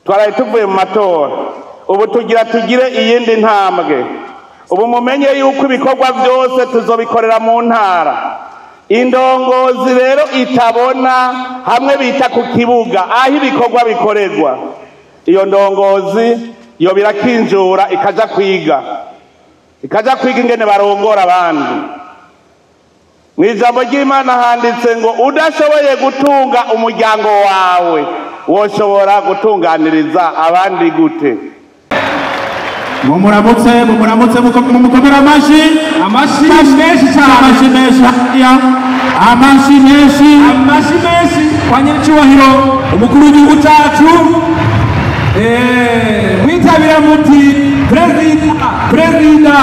twaraye tuvuye mu matora ubu tugire iyindi ntambwe ubu mumenye yuko ibikorwa byose tuzobikorera mu ntara indongozi rero itabona hamwe bita ku kibuga aho ibikorwa bikorerwa iyo ndongozi yo birakinjura ikaja kwiga ingene barongora abandi mu ijambo ry'Imana handitse ngo udashoboye gutunga umuryango wawe woshobora gutunganiriza abandi gute mumuramutse mukomera amashi menshi kwa nyiricyubahiro umukuru w'igihugu cyacu mwitabira muti perezida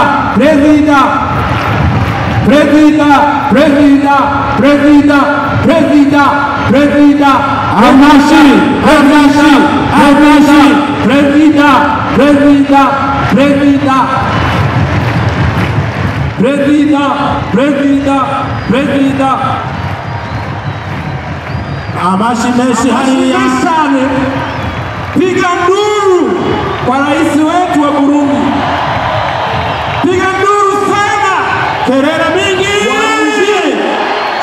amashi menshi hariya sana. Piga nduru kwa rais wetu wa Burundi. Piga nduru sana. Kelele mingi.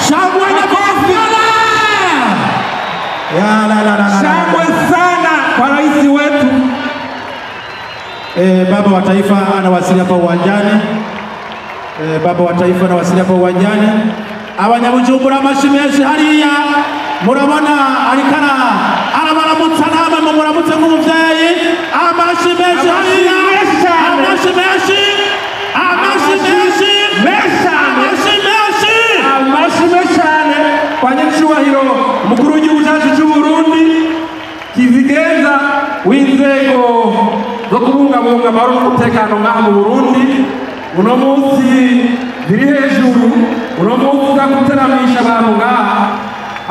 Shangwe na kofi. Shangwe sana kwa rais wetu. Baba wa taifa anawasili hapa uwanjani. Abanyabujumbura amashi menshi hariya murabona arikana arabaramutsa namwe muramutse nk'umuvyeyi amashi menshi hariya amashi menshi kwa nyiricyubahiro umukuru w'igihugu cyacu cy'u Burundi kizigenza w'inzego zo kubungabunga amahoro n'umutekano ngaha mu Burundi uno munsi biri hejuru uno munsi uza guteramisha abantu ngaha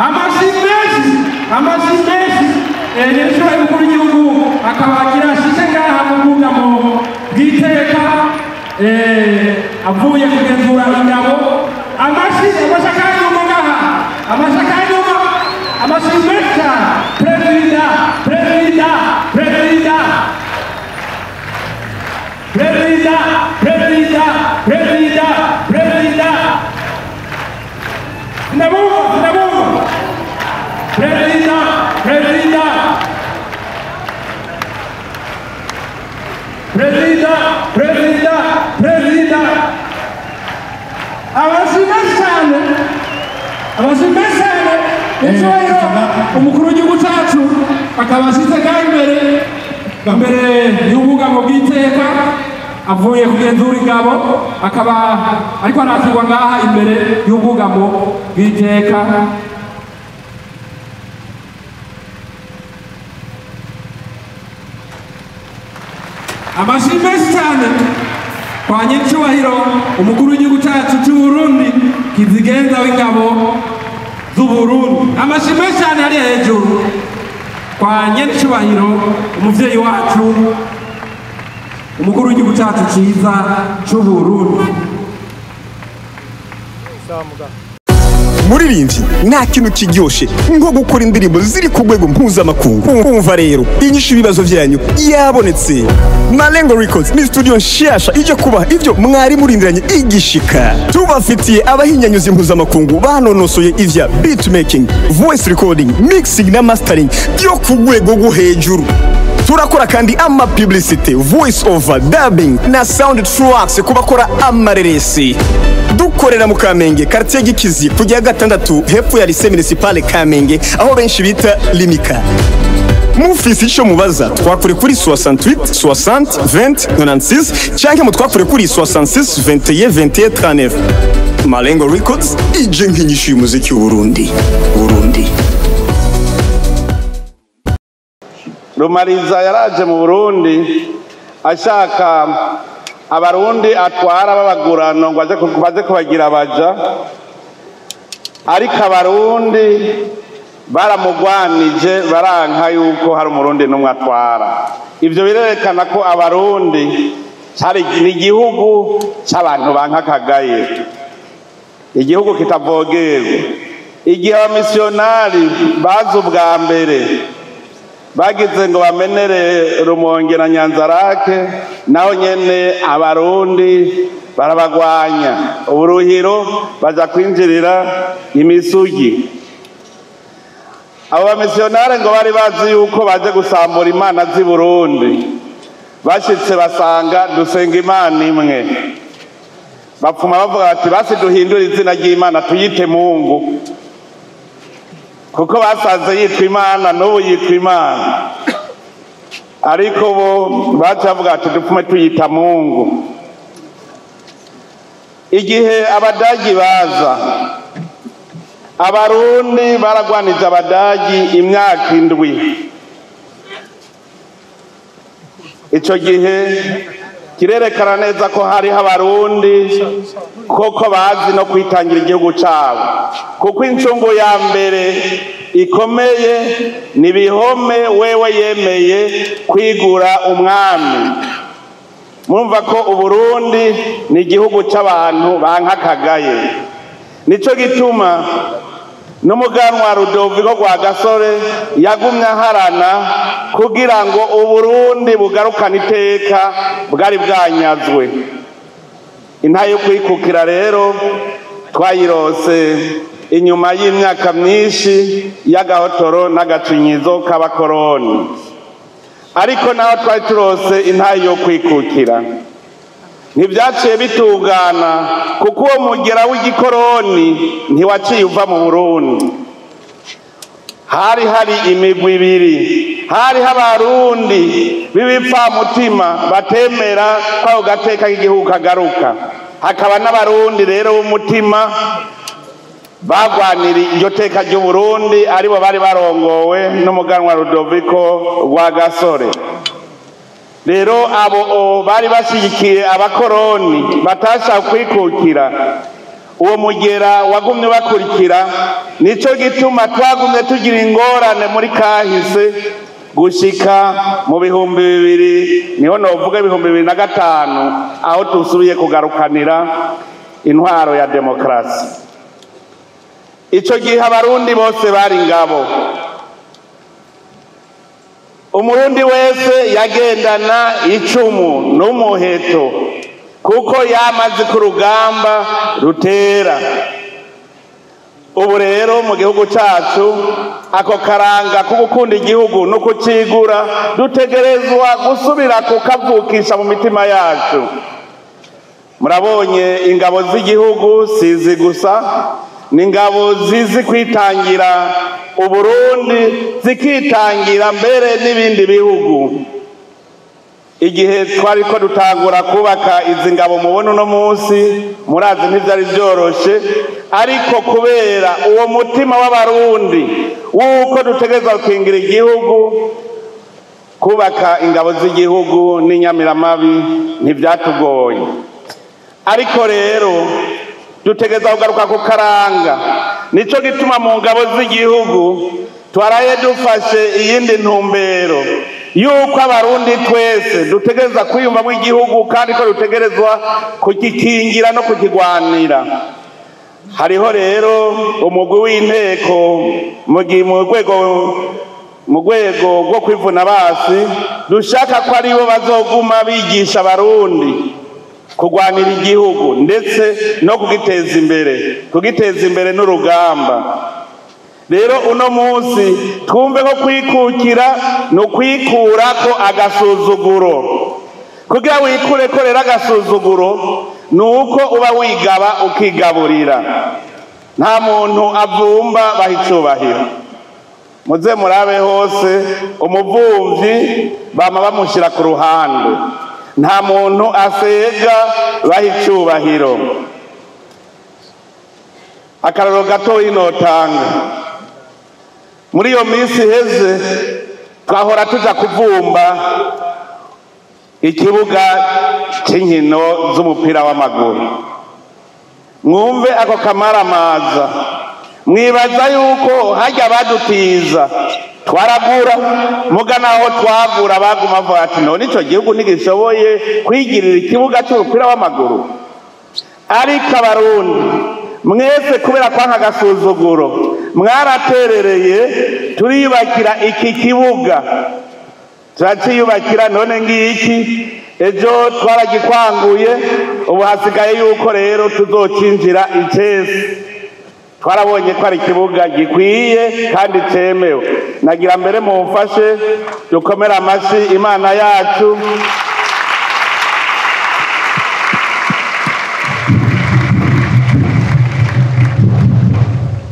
amashi menshi nyiricyubahiro umukuru w'igihugu akabagira ashike ngaha mu bwugamo bw'iteka avuye kugenzura ingabo amashakanyuma ngaha amashi menshi perezida abashimesane n'icyoyo umukuru w'igihugu cyacu akabashyize ngaho imbere y'ubwugamo bw'iteka avuye kugenzura ingabo akaba ariko arakirwa ngaha imbere y'ubwugamo bw'iteka amashi menshi cyane kwa nyiricyubahiro umukuru w'igihugu cyacu cy'u Burundi kizigenza w'ingabo z'u Burundi amashi menshi cyane ari hejuru kwa nyiricyubahiro umuvyeyi wacu umukuru w'igihugu cyacu cyiza cy'u Burundi. Muririmbyi nta kintu kiryoshe nko gukora indirimbo ziri ku rwego mpuzamakungu. Umva rero inyishu ibibazo byanyu yabonetse. Malengo Records ni studio nshasha ije kubaha ivyo mwari murindiranye igishika. Tubafitiye abahinyanyuzi mpuzamakungu banonosoye ivya beat making, voice recording, mixing na mastering byo ku rwego rwo hejuru. Turakora kandi ama publicity, voice over, dubbing na sound tracks kubakora amareresi. Dukorera mu Kamenge quartier Gikizi kujya gatandatu hepfo ya lycée municipale Kamenge aho benshi bita Limika. Mufisi ico mubaza twakure kuri 68 60 20 96 cyangwa mutwakure kuri 66 21 21 39. Malengo Records ije nk'inyishu y'umuziki w'u Burundi. Rumariza yaraje mu Burundi ashaka abarundi atwara babagurano ngo baze kubagira baja ariko abarundi baramugwanije baranka yuko hari umurundi n'umwe atwara. Ivyo birerekana ko abarundi cyari igihugu cy'abantu banka kagaye, igihugu kitavogerwa. Igihe abamisiyonari baza ubwa mbere bagize ngo bamenere Rumonge na Nyanzarake, naho nyene abarundi barabagwanya, uburuhiro baja kwinjirira imisugi. Abo bamisiyonare ngo bari bazi yuko baje gusambura imana z'i Burundi, bashitse basanga dusenga imana imwe, bapfuma bavuga bati basi duhindure izina ry'Imana tuyite Mungu, kuko basanze yitwa Imana n'ubu yitwa Imana, ariko bo baca bavuga bati dupfume tuyita Mungu. Igihe abadagi baza, abarundi baragwanije abadagi imyaka 7. Ico gihe kirerekana neza ko hariho abarundi koko bazi no kwitangira igihugu cabo, kuko incungu ya mbere ikomeye ni Bihome wewe yemeye kwigura umwami. Murumva ko Uburundi ni igihugu c'abantu bankakagaye. Nico gituma n'umuganwa Rudoviko Rwagasore yagumye aharana kugira ngo Uburundi bugarukane iteka bwari bwanyazwe. Intayo kwikukira rero twayirose inyuma y'imyaka myinshi y'agahotoro n'agacinyizo k'abakoroni, ariko naho twari turose intayo yo kwikukira ntibyaciye bitungana, kuko uwo mugera w'igikoroni ntiwaciye uva mu Burundi. Hari imigwi ibiri, hariho abarundi b'ibipfamutima batemera ko ako gateka k'igihugu kagaruka, hakaba n'abarundi rero b'umutima bagwanira iryo teka ry'Uburundi, aribo bari barongowe n'umuganwa Rudoviko Rwagasore. Rero abo bari bashigikiye abakoroni batashaka kwikukira, uwo mugera wagumye bakurikira. Nico gituma twagumye tugira ingorane muri kahise gushika mu 2000, niho novuga 2005, aho tusubiye kugarukanira intwaro ya demokrasi. Ico gihe abarundi bose bari ngabo, umurundi wese yagendana icumu n'umuheto, kuko yamaze ku rugamba rutera. Ubu rero mu gihugu cacu ako karanga ko gukunda igihugu no kucigura dutegerezwa gusubira kukavukisha mu mitima yacu. Murabonye ingabo z'igihugu sizi gusa, ni ingabo zizi kwitangira Uburundi, zikitangira mbere n'ibindi bihugu. Igihe twari ko dutangura kubaka izi ngabo mubona uno munsi, murazi ntivyari vyoroshe, ariko kubera uwo mutima w'abarundi wuko dutegerezwa gukingira igihugu, kubaka ingabo z'igihugu n'inyamiramabi ntivyatugoye. Ariko rero dutegerezwa kugaruka ku karanga. Nico gituma mu ngabo z'igihugu twaraye dufashe iyindi ntumbero yuko abarundi twese dutegerezwa kwiyumvamo igihugu, kandi ko dutegerezwa kugikingira no kukigwanira. Hariho rero umugwi w'inteko mu rwego rwo kwivuna basi, dushaka ko aribo bazoguma bigisha abarundi kugwanira igihugu ndetse no kugiteza imbere n'urugamba. Rero uno munsi twumve ko kwikukira no kwikurako agasuzuguro. Kugira wikure ko rero agasuzuguro nuko uba wigaba ukigaburira, nta muntu avumba bahicubahira. Muze murabe hose umuvumvyi bama bamushira ku ruhande, nta muntu asega bahicubahiro. Akararo gato inotanga, muri iyo minsi heze twahora tuja kuvumba ikibuga c'inkino z'umupira w'amaguru. Mwumve ako kamaramaza, mwibaza yuko hajya badutiza twaragura, muga naho twagura baguma bavuga ati none ico gihugu ntigishoboye kwigirira ikibuga c'umupira w'amaguru. Ariko abarundi mwese kubera kwanka agasuzuguro mwaraterereye turiyubakira iki kibuga turaciyubakira none ngiki ejo twaragikwanguye ubu hasigaye yuko rero tuzocinjira icese twarabonye ko ari ikibuga gikwiye kandi cemewe nagira mbere mumfashe dukomera amashi Imana yacu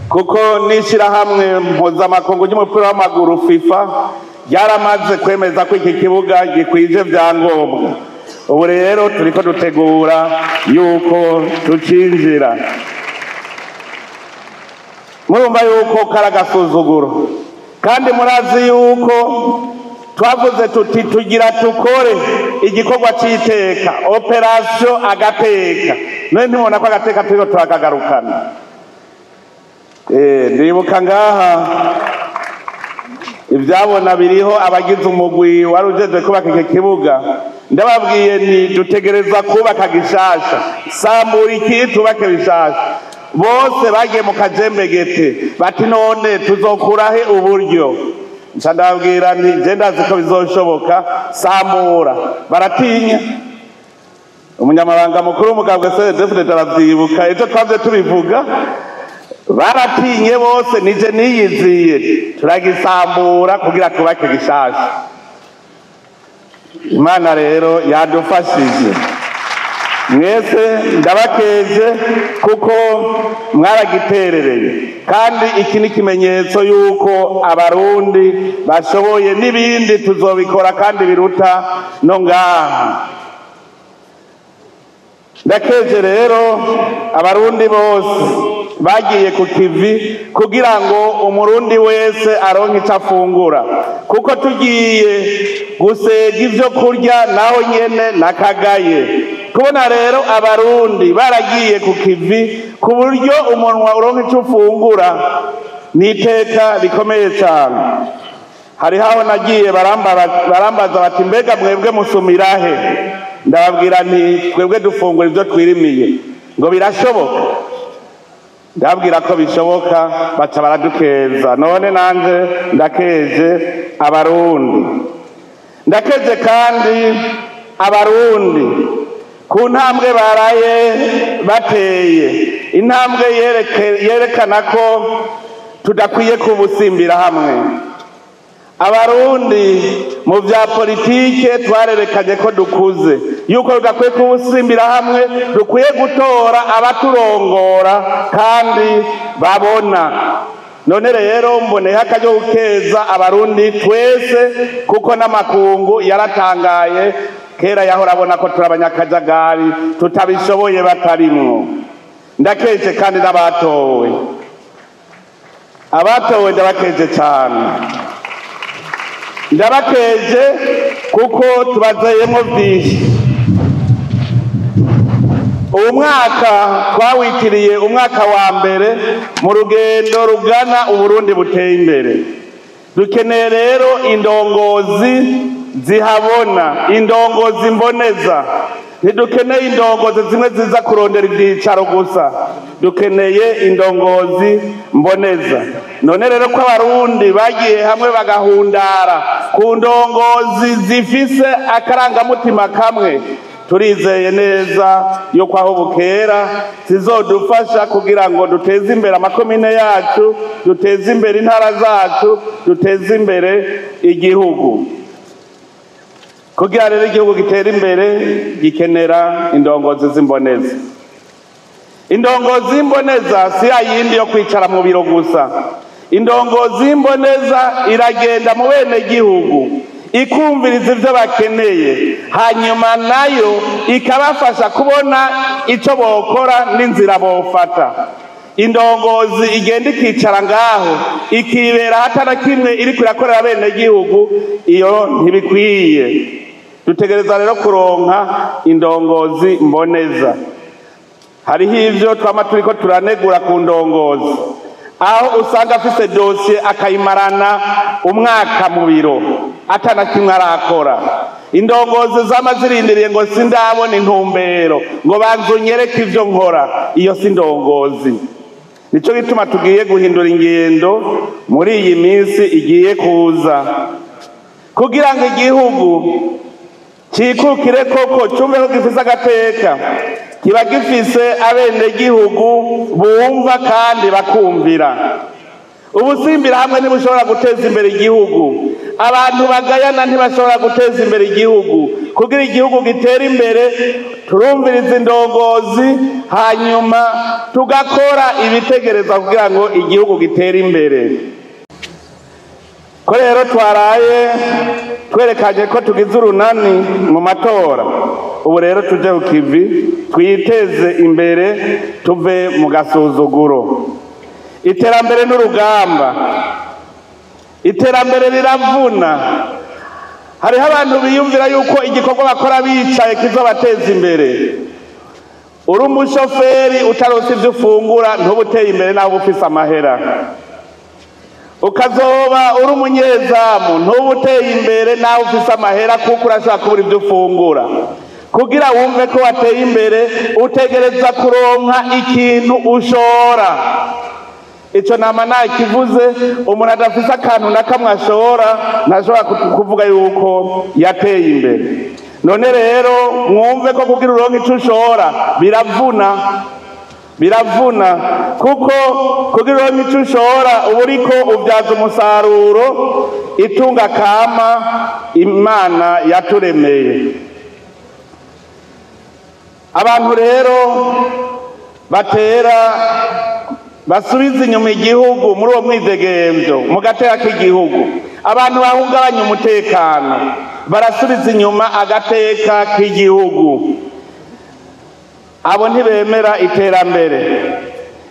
kuko n'ishirahamwe mpuzamakungu ry'umupira w'amaguru FIFA yaramaze kwemeza ko iki kibuga gikwije vyangombwa ubu rero turiko dutegura yuko tucinjira murumva yuko karagasuzuguro kandi murazi yuko twavuze tuti tugira tukore igikorwa c'iteka operation agateka none ntibona ko agateka turiko turakagarukana ndibuka ngaha ivyabona biriho abagize umugwi wari ujejwe kubaka iki kibuga ndababwiye nti dutegereza kubaka gishasha sambura iki tubake bishasha bose bagiye mu kajembegete bati none tuzokurahe uburyo nca ndababwira nti je ndazi ko bizoshoboka sambura baratinya umunyamabanga mukuru w'umugambwe CNDD-FDD aravyibuka ejo twavye tubivuga baratinye bose nije niyiziye turagisambura kugira tubake gishasha Imana rero yadufashije mwese ndabakeje kuko mwaragiterereye kandi iki ni kimenyetso yuko abarundi bashoboye n'ibindi tuzobikora kandi biruta no ngaha ndakeje rero abarundi bose bagiye ku kivi kugira ngo umurundi wese aronke icyo afungura kuko tugiye gusega ivyo kurya naho nyene nakagaye kubona rero abarundi baragiye ku kivi ku buryo umunwa uronka icyo ufungura n'iteka rikomeye cyane hariho aho nagiye barambaza bati mbega mwebwe musumirahe ndababwira nti twebwe dufungura ivyo twirimiye ngo birashoboka ndabwira ko bishoboka baca baradukeza none nanje ndakeje abarundi ndakeje kandi abarundi ku ntambwe baraye bateye intambwe yerekana ko tudakwiye kubusimbira hamwe abarundi mu vya politike twarerekanye ko dukuze yuko tudakwiye kubusimbira hamwe dukwiye gutora abaturongora kandi babona none rero mboneho akaryo gukeza abarundi twese kuko n'amakungu yaratangaye kera yahora abona ko turi abanyakajagari tutabishoboye batarimwo ndakeje kandi n'abatowe ndabakeje cyane ndabakeje kuko tubazeyemo byinshi uwo mwaka twawitiriye umwaka wa mbere mu rugendo rugana uburundi buteye imbere dukeneye rero indongozi zihabona indongozi mboneza ntidukeneye indongozi zimwe ziza kurondera ibyicaro gusa dukeneye indongozi mboneza none rero ko abarundi bagiye hamwe bagahundara ku ndongozi zifise akarangamutima kamwe turizeye neza yuko aho bukera zizodufasha kugira ngo duteze imbere amakomine yacu duteze imbere intara zacu duteze imbere igihugu kugira rero igihugu gitera imbere gikenera indongozi z'imboneza indongozi y'imboneza si yayindi yo kwicara mu biro gusa indongozi y'imboneza iragenda mu bene gihugu ikumviriza ivyo bakeneye hanyuma nayo ikabafasha kubona ico bokora n'inzira bofata indongozi igenda ikicara ngaho ikibera hatana kimwe iriko irakorera bene gihugu iyo ntibikwiye dutegereza rero kuronka indongozi mboneza hariho ivyo twama turiko turanegura ku ndongozi aho usanga afise dosiye akayimarana umwaka mu biro atana kimwe arakora indongozi zama zirindiriye ngo sindabona intumbero ngo banzunyereke ivyo nkora iyo si indongozi nico gituma tugiye guhindura ingendo muri iyi minsi igiye kuza kugira ngo igihugu cikukire koko cumve ko gifise agateka, kiba gifise abenegihugu bumva kandi bakumvira. Ubusimbira hamwe ntibushobora guteza imbere igihugu, abantu bagayana ntibashobora guteza imbere igihugu. Kugira igihugu gitera imbere turumviriza indongozi, hanyuma tugakora ibitegereza kugira ngo igihugu gitere imbere. Ko rero twaraye twerekanye ko tugize urunani mu matora, ubu rero tuje ku kivi twiteze imbere tuve mu gasuzuguro. Iterambere n'urugamba, iterambere riravuna. Hariho abantu biyumvira yuko igikorwa bakora bicaye kizobateza imbere. Uri umushoferi utaronse ivyo ufungura ntubuteye imbere naho ufise amahera. Ukazoba uri umunyezamu ntubuteye imbere naho ufise amahera kuko urashaka kubura ivyo ufungura. Kugira wumve ko wateye imbere utegereza kuronka ikintu ushora. Ico nama nakivuze, umuntu adafise akantu na kamwe ashora ntashobora kuvuga yuko yateye imbere. None rero mwumve ko kugira uronke ico ushora biravuna kuko kugira uronke ico ushora uba uriko ubyaza umusaruro itunga kama Imana yaturemeye. Abantu rero basubiza inyuma igihugu muri uwo mwidegemvyo mu gateka k'igihugu. Abantu bahungabanya umutekano barasubiza inyuma agateka k'igihugu. Abo ntibemera iterambere.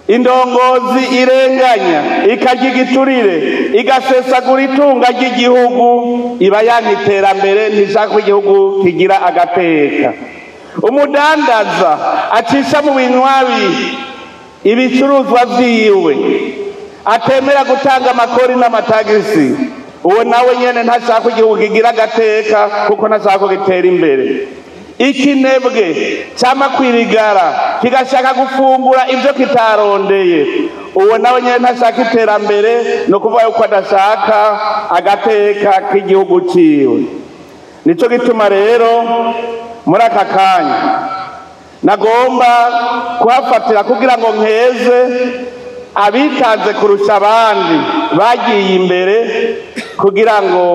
Indongozi irenganya, ikarya igiturire, igasesagura itunga ry'igihugu, iba yanka iterambere, ntishaka ko igihugu kigira agateka. Umudandaza acisha mu binywabi ibicuruzwa vyiwe, atemera gutanga amakori n'amatagisi, uwo nawe nyene ntashaka ko igihugu kigira agateka kuko ntashaka ko gitera imbere. Ikinebwe cama kwirigara kigashaka gufungura ivyo kitarondeye, uwo nawe nyene ntashaka iterambere, no kuvuga yuko adashaka agateka k'igihugu ciwe. Nico gituma rero muri aka kanya nagomba kuhafatira kugira ngo nkeze abitaze kurusha abandi bagiye imbere kugira ngo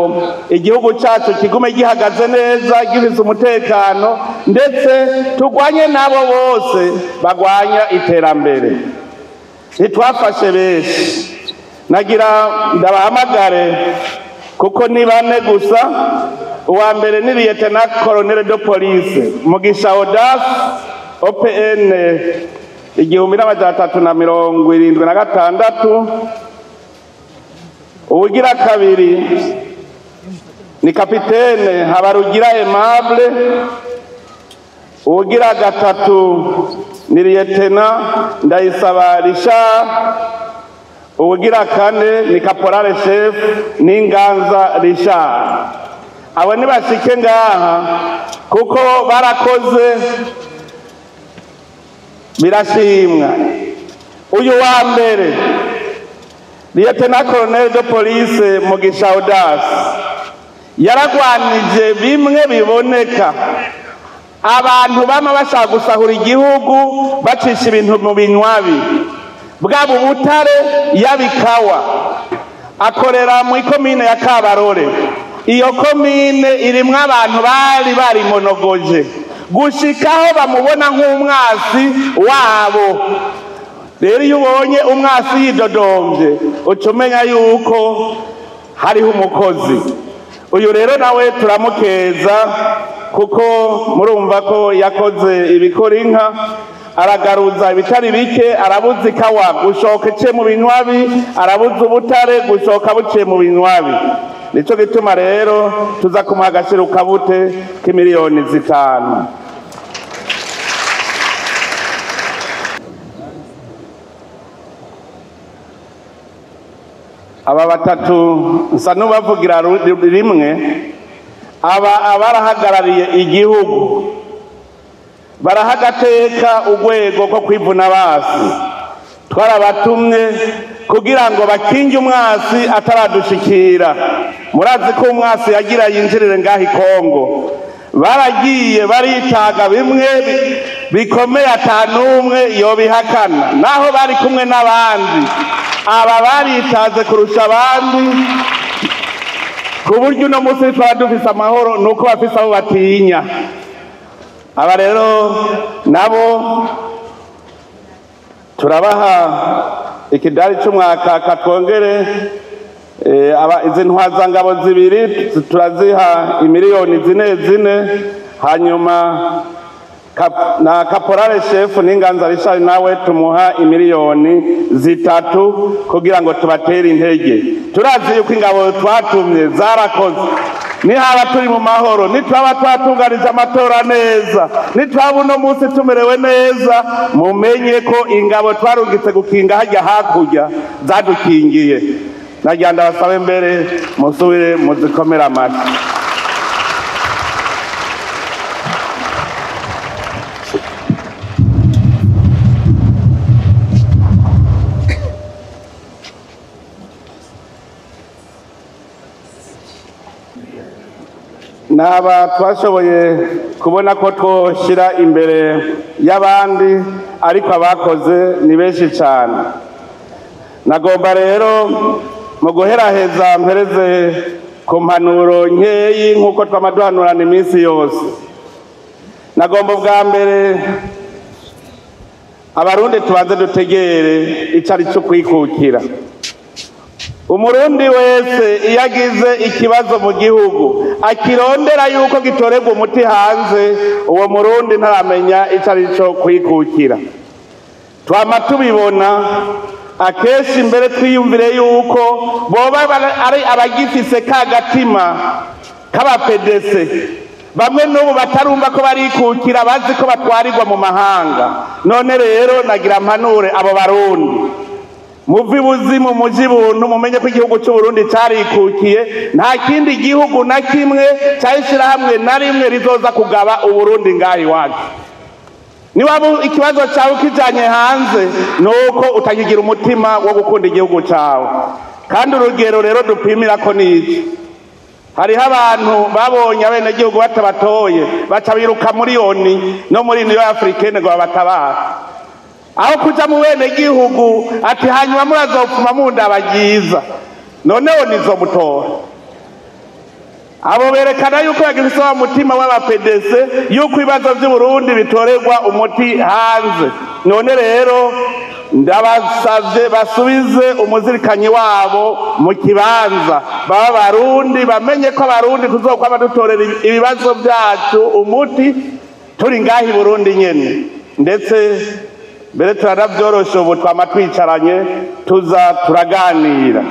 igihugu cyacu kigume gihagaze neza, gifite umutekano, ndetse turwanye nabo bose bagwanya iterambere. Ntitwafashe benshi, nagira ndabahamagare kuko ni bane gusa. Uwa mbere ni Lieutenant Colonel de Police Mugisha Odas OPN 1376. Uwugira kabiri ni Kapitene Habarugira Aimable. Uwugira gatatu ni Lieutenant Ndayisaba Richard. Uwugira kane ni Caporal Chef Ninganza Richard. Abo nibashike ngaha kuko barakoze birashimwa. Uyu wa mbere Lieutenant Colonel de Police Mugisha Odas yaragwanije bimwe biboneka abantu bama bashaka gusahura igihugu bacisha ibintu mu binywabi, bwabo ubutare yabikawa. Akorera mu ikomine ya Kabarore. Iyo komine irimwo abantu bari monogoje gushikaho bamubona nk'umwasi wabo. Rero iyo ubonye umwasi yidodomvye ucumenya yuko hariho umukozi. Uyu rero nawe turamukeza kuko murumva ko yakoze ibikora inka, aragaruza ibitari bike, arabuza ikawa gushoka iciye mu binywabi, arabuza ubutare gushoka buciye mu binywabi. Nico gituma rero tuza kumuha agashiro kabute k'imiliyoni 5. Aba batatu nsa n'ubavugira rimwe, abarahagarariye igihugu barahagateka urwego ko kwivuna basi. twarabatumye kugira ngo bakinge umwasi ataradushikira. Murazi ko umwasi yagira yinjirire ngaho Kongo, baragiye baritaga bimwe bikomeye atanumwe yobihakana, naho bari kumwe n'abandi. Aba baritaze kurusha abandi ku buryo uno munsi twaba dufise amahoro, nuko bafise abo batinya. Aba rero nabo turabaha ikidari c'umwaka katwongere izi ntwazangabo zibiri turaziha imiliyoni zine, hanyuma na kaporale shefu n'inganza Richard nawe tumuha imiliyoni 3 kugira ngo tubatere intege. Turazi yuko ingabo twatumye zarakoze, nihaba turi mu mahoro, nitwaba twatunganije amatora neza, nitwaba uno munsi tumerewe neza, mumenye ko ingabo twarungitse gukinga hajya hakurya zadukingiye. Nagira ndabasabe mbere musubire muzikomera amashyi. Naba twashoboye kubona ko twoshira imbere y'abandi, ariko abakoze ni benshi cyane. Nagomba rero mu guheraheza mpereze ku mpanuro nkeyi nk'uko twamaduhanurana iminsi yose. Nagomba bwa mbere abarundi tubanze dutegere icari cyo kwikukira. Umurundi wese iyo agize ikibazo mu gihugu akirondera yuko gitorerwa umuti hanze, uwo murundi ntaramenya icari cyo kwikukira. Twama tubibona akenshi mbere twiyumvire yuko boba ari abagifise kagatima k'abapedese, bamwe n'ubu batarumva ko barikukira, bazi ko batwarirwa mu mahanga. None rero nagira mpanure abo barundi, muvi buzimu muji buntu, mumenye ko igihugu cy'u Burundi carikukiye. Nta kindi gihugu na kimwe cyashira hamwe na rimwe rizoza kugaba Uburundi ngahi wacu. Niwaba ikibazo cyawe kijanye hanze, nuko utakigira umutima wo gukunda igihugu cyawe. Kandi urugero rero dupimira ko niki, hariho abantu babonye abenegihugu batabatoye baca biruka muri ONU no muri Union Africaine ngo babatabare, aho kuja mu benegihugu ati hanyuma murazopfuma mundabagiza. Noneho nizomutora. Abo berekana yuko yagifise wa mutima w'abapedese yuko ibibazo by'u Burundi bitorerwa umuti hanze. None rero ndabasavye basubize umuzirikanyi wabo mu kibanza, baba barundi bamenye ko abarundi tuzokwama dutorera ibibazo byacu umuti turi ngahi Burundi nyene. Ndetse mbere turanavyorosha ubu twama twicaranye tuza turaganira.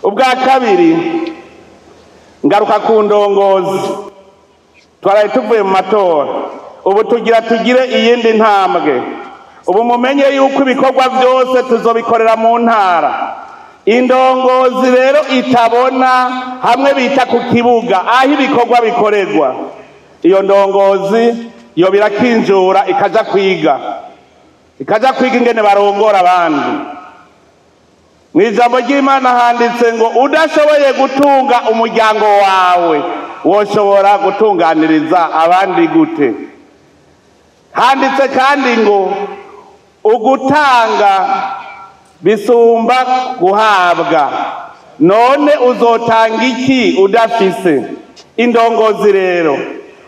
Ubwa kabiri ngaruka ku ndongozi, twaraye tuvuye mu matora, ubu tugire iyindi ntambwe. Ubu mumenye yuko ibikorwa byose tuzobikorera mu ntara. Indongozi rero itabona hamwe bita ku kibuga aho ibikorwa bikorerwa, iyo ndongozi yo birakinjura ikaja kwiga ingene barongora abandi. Mwijambo ry'Imana handitse ngo udashoboye gutunga umuryango wawe woshobora gutunganiriza abandi gute. Handitse kandi ngo ugutanga bisumba guhabwa. None uzotanga iki udafise? Indongozi rero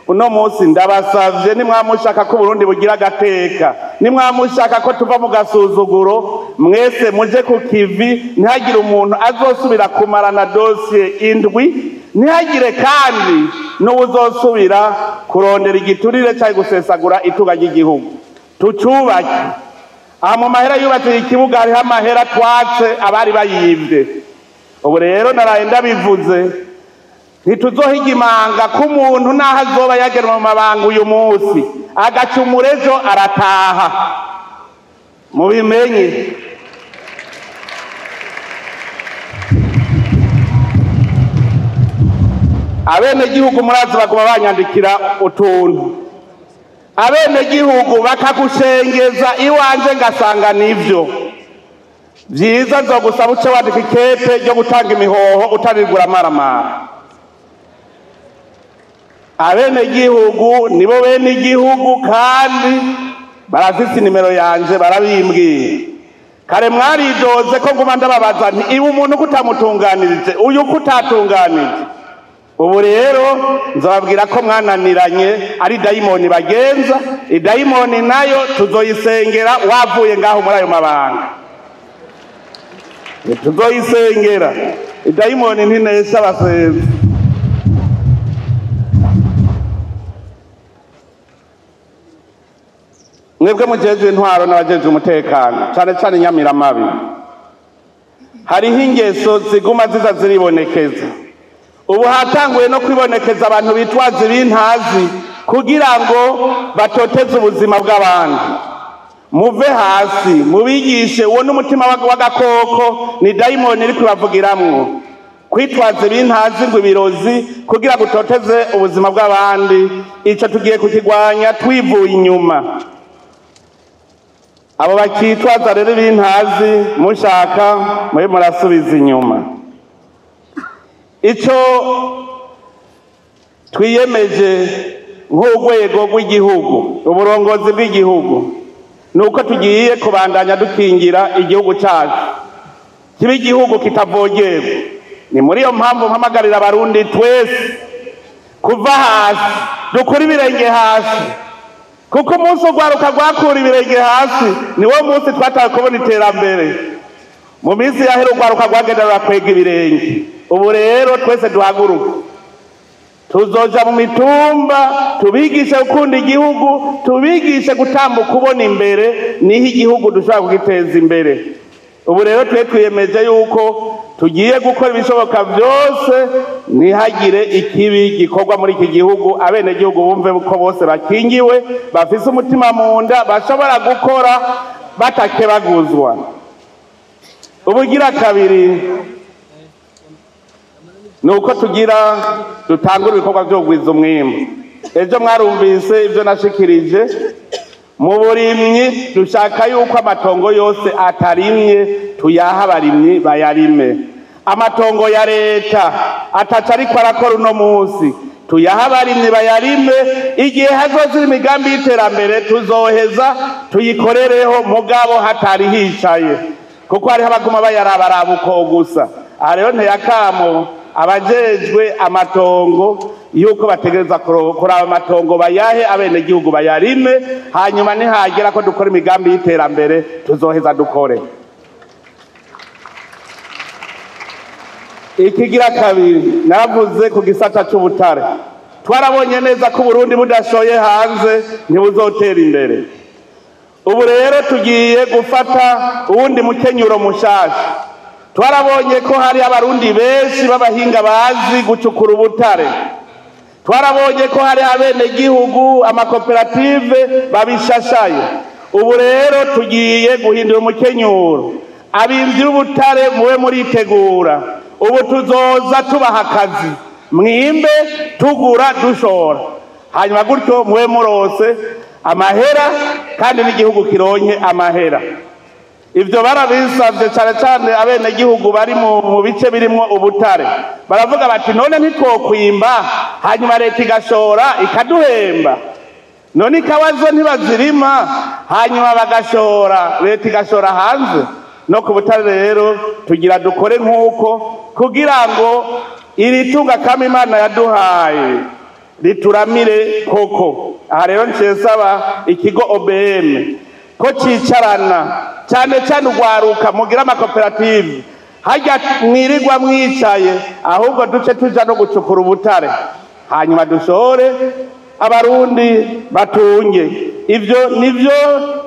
uno munsi ndabasavye, nimwamushaka ko Burundi bugira agateka, nimwamushaka ko tuva mu gasuzuguro, mwese muje ku kivi. Ntihagire umuntu azosubira kumarana dosiye indwi, ntihagire kandi n'uzosubira kurondera igiturire cyangwa gusesagura itunga ry'igihugu. Tucubake. Aha mu mahera yubatse ikibuga hariho amahera twatse abari bayibwe. Ubu rero naraye ndabivuze, ntituzohiga imanga ko umuntu naho azoba yagenwa mu mabanga uyu munsi agaca umurejo arataha. Mubimenye. Abenegihugu murazi baguma banyandikira utuntu, abenegihugu bakagushengeza iwanje ngasanga nivyo. vyiza nzogusaba uce wandika ikete ryo gutanga imihoho utaririgura amaramara. Abenegihugu nibo bene igihugu kandi barafise inimero yanje barabimbwiye. Kare mwaridoze ko nguma ndababaza nti iwe umuntu kutamutunganirije uyu kutatunganije. Ubu rero nzababwira ko mwananiranye ari dayimoni bagenza, idayimoni nayo tuzoyisengera wavuye ngaho muri ayo mabanga. Tuzoyisengera idayimoni ntinesha abasenzi. Mwebwe mujejwe intwaro n'abajejwe umutekano cane cane Nyamiramabi, hariho ingeso ziguma ziza ziribonekeza. Ubu hatanguye no kwibonekeza abantu bitwaza ibintazi kugira ngo batoteze ubuzima bw'abandi. Muve hasi mubigishe uwo n'umutima w'agakoko ni dayimoni iri kubavugiramwo. Kwitwaza ibintazi ngo ibirozi kugira ngo utoteze ubuzima bw'abandi, ico tugiye kukigwanya twivuye inyuma. Abo bakitwaza rero ibintazi mushaka mwe murasubiza inyuma. Ico twiyemeje nk'urwego rw'igihugu, uburongozi bw'igihugu, nuko tugiye kubandanya dukingira igihugu cyacu kibe igihugu kitavogerwa. Ni muri iyo mpamvu mpamagarira abarundi twese kuva hasi dukura ibirenge hasi, kuko umunsi urwaruka rwakura ibirenge hasi niwo munsi twataye kubona iterambere. Mu minsi yahera urwaruka rwagenda rurakwega ibirenge. Ubu rero twese duhaguruka tuzoja mu mitumba tubigishe gukunda igihugu, tubigishe gutambuka ubona imbere, niho igihugu dushobora kugiteza imbere. Ubu rero twiyemeje yuko tugiye gukora ibishoboka byose ntihagire ikibi gikorwa muri iki gihugu. Abenegihugu bumve ko bose bakingiwe, bafise umutima mu nda, bashobora gukora batakebaguzwa. Ubugira kabiri nuko tugira dutangura ibikorwa byo kugwiza umwimbu. Ejo mwarumvise ibyo nashikirije mu burimyi, dushaka yuko amatongo yose atarimye tuyaha abarimyi bayarime. Amatongo ya leta ataca ariko arakora uno munsi tuyaha abarimyi bayarime. Igihe hazozira imigambi y'iterambere tuzoheza tuyikorereho mugabo hatari hicaye, kuko hariho abaguma bayarabaraba uko gusa. Aha rero nteyakamo abajejwe amatongo yuko bategereza kuraba amatongo bayahe abenegihugu bayarime, hanyuma nihagera ko dukora imigambi y'iterambere tuzoheza dukore. Ikigira kabiri naravuze ku gisata c'ubutare. Twarabonye neza ko Burundi budashoye hanze ntibuzotera imbere. Ubu rero tugiye gufata uwundi mukenyuro mushasha. Twarabonye ko hari abarundi benshi b'abahinga bazi gucukura ubutare. Twarabonye ko hari abenegihugu amakoperative babishashaye. Ubu rero tugiye guhindura umukenyuro. Abimvye ubutare muwe muritegura. Ubu tuzoza tubaha akazi, mwimbe tugura dushora, hanyuma gutyo muwe murose amahera kandi n'igihugu kironke amahera. Ivyo barabisavye cane cane abenegihugu bari mu bice birimwo ubutare. Baravuga bati none ntitwokwimba hanyuma leta igashora ikaduhemba. None ikawazo ntibazirima hanyuma bagashora, leta igashora hanze. No ku butare rero tugira dukore nk'uko, kugira ngo iri tunga kama Imana yaduhaye rituramire koko. Aha rero ncesaba ikigo OBM ko cicarana cyane cyane ugwaruka mugira amakoperative, hajya mwirirwa mwicaye, ahubwo duce tuja no gucukura ubutare hanyuma dushore abarundi batunge. Ivyo nivyo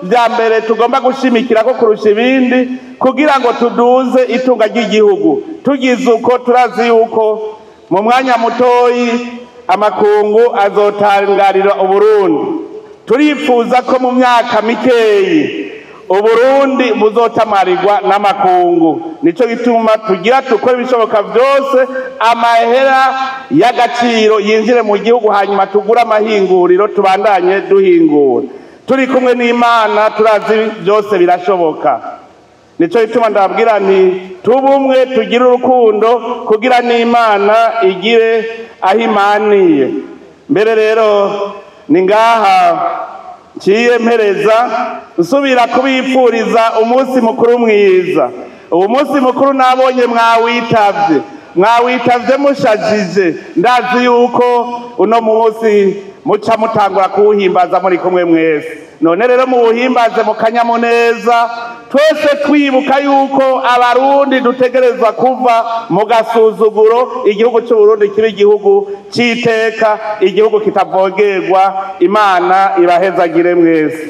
vya mbere tugomba gushimikira ko kurusha ibindi, kugira ngo tuduze itunga ry'igihugu. Tugize uko turazi yuko mu mwanya mutoyi amakungu azotangarira Uburundi. Turifuza ko mu myaka mikeyi Uburundi buzotamarirwa n'amakungu. Nico gituma tugira tukora ibishoboka byose amahera y'agaciro yinjire mu gihugu, hanyuma tugura amahinguriro tubandanye duhingura. Turi kumwe n'Imana turazi byose birashoboka. nico gituma ndababwira nti tubumwe tugire urukundo kugira n'Imana igire aho imaniye. Mbere rero ni ngaha nciye mpereza nsubira kubipfuriza umunsi mukuru mwiza. Uwo munsi mukuru nabonye mwawitavye mushajije, ndazi yuko uno munsi muca mutangura kuwuhimbaza muri kumwe mwese. None rero muwuhimbaze mu kanyamuneza, twese twibuka yuko abarundi dutegerezwa kuva mu gasuzuguro, igihugu c'Uburundi kibe igihugu c'iteka, igihugu kitavogerwa. Imana ibahezagire mwese.